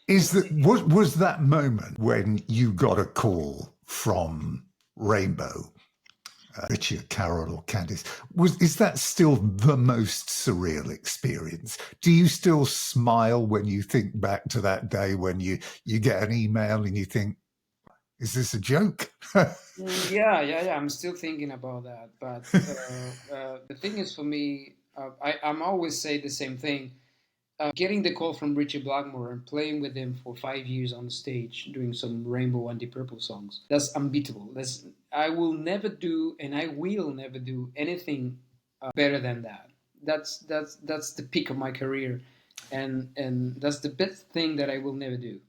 It's like Was that moment when you got a call from Rainbow, Richard, Carol, or Candice? Is that still the most surreal experience? Do you still smile when you think back to that day when you get an email and you think, "Is this a joke?" yeah. I'm still thinking about that. But the thing is, for me, I'm always say the same thing. Getting the call from Ritchie Blackmore and playing with him for 5 years on stage, doing some Rainbow and Deep Purple songs, that's unbeatable. I will never do, and I will never do anything better than that. That's the peak of my career, and that's the best thing that I will never do.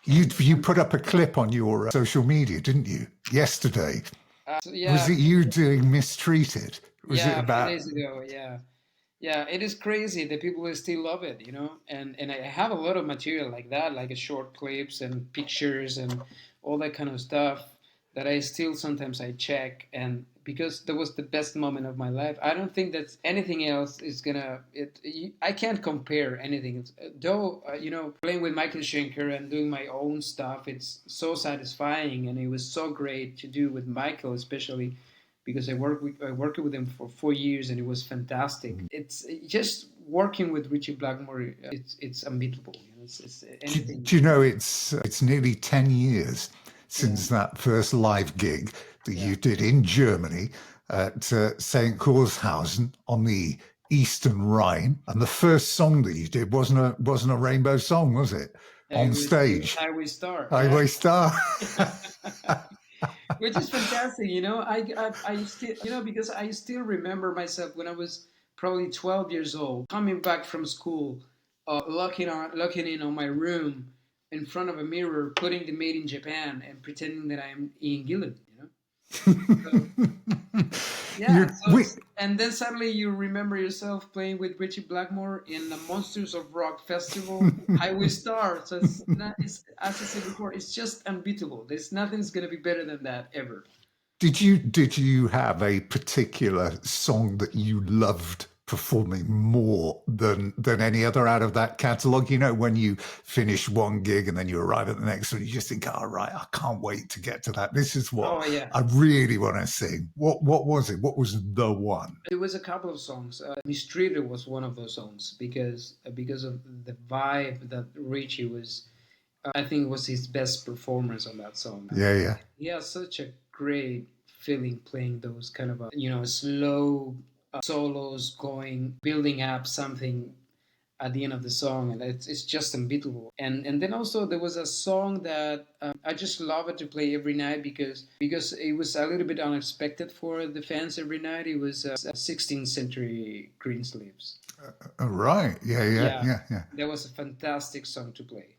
You put up a clip on your social media, didn't you? Yesterday, was it you doing Mistreated? Was it about 4 days ago? Yeah, it is crazy that people will still love it, and I have a lot of material like that, like a short clips and pictures and all that kind of stuff that I still sometimes I check, and because that was the best moment of my life. I don't think that anything else is gonna. I can't compare anything. Though playing with Michael Schenker and doing my own stuff, it's so satisfying, and it was so great to do with Michael, especially because I worked with him for 4 years, and it was fantastic. It's just working with Ritchie Blackmore. It's unbeatable. It's anything. Do you know it's nearly 10 years since that first live gig that you did in Germany at St. Kurshausen on the Eastern Rhine, and the first song that you did wasn't a Rainbow song, was it? On stage, Highway Star. Highway Star. Which is fantastic, I still, because I still remember myself when I was probably 12 years old, coming back from school, locking in on my room in front of a mirror, putting the Made in Japan and pretending that I'm Ian Gillan, and then suddenly you remember yourself playing with Ritchie Blackmore in the Monsters of Rock Festival, Highway Star. So it's as I said before, it's just unbeatable. There's nothing's going to be better than that ever. Did you have a particular song that you loved performing more than any other out of that catalogue? When you finish one gig and then you arrive at the next one, you just think, "All right, I can't wait to get to that. This is what I really want to sing." What was it? What was the one? It was a couple of songs. Mistreated was one of those songs because of the vibe that Ritchie was. I think was his best performance on that song. Yeah. He has such a great feeling playing those kind of slow solos, building up something at the end of the song, and it's just unbeatable. And then also there was a song that I just love it to play every night because it was a little bit unexpected for the fans every night. It was 16th Century Greensleeves. Right. Yeah. That was a fantastic song to play.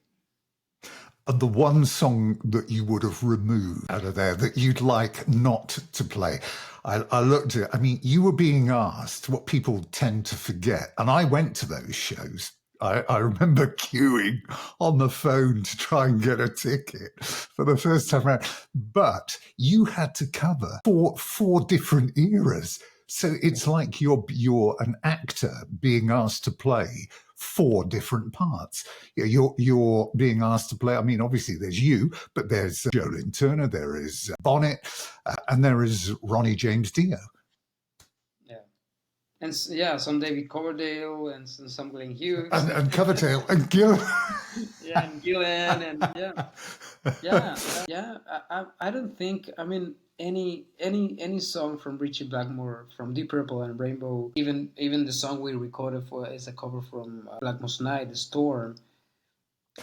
And the one song that you would have removed out of there that you'd like not to play, I looked at it. You were being asked what people tend to forget. And I went to those shows. I remember queuing on the phone to try and get a ticket for the first time around. But you had to cover four different eras. So it's like you're an actor being asked to play 4 different parts. You're being asked to play. Obviously there's you, but there's Joe Lynn Turner, there is Bonnet, and there is Ronnie James Dio. Yeah, and some David Coverdale and some Glenn Hughes and Coverdale and Gillan. and Gillan and I don't think. Any song from Ritchie Blackmore, from Deep Purple and Rainbow, even the song we recorded for is a cover from Blackmore's Night, The Storm.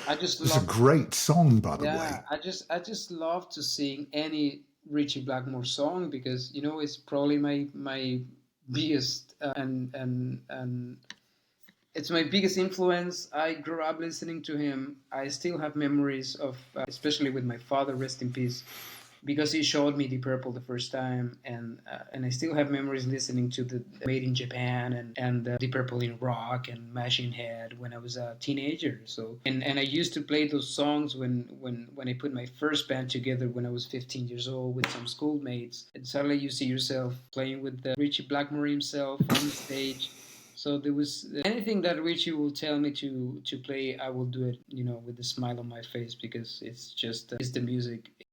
It's a great song, by the way. Yeah, I just love to sing any Ritchie Blackmore song because it's probably my biggest and it's my biggest influence. I grew up listening to him. I still have memories of, especially with my father, rest in peace, because he showed me Deep Purple the first time, and I still have memories listening to the Made in Japan and Deep Purple in Rock and Machine Head when I was a teenager. So and I used to play those songs when I put my first band together when I was 15 years old with some schoolmates. And suddenly you see yourself playing with Ritchie Blackmore himself on stage. So there was anything that Richie will tell me to play, I will do it, with a smile on my face, because it's just it's the music.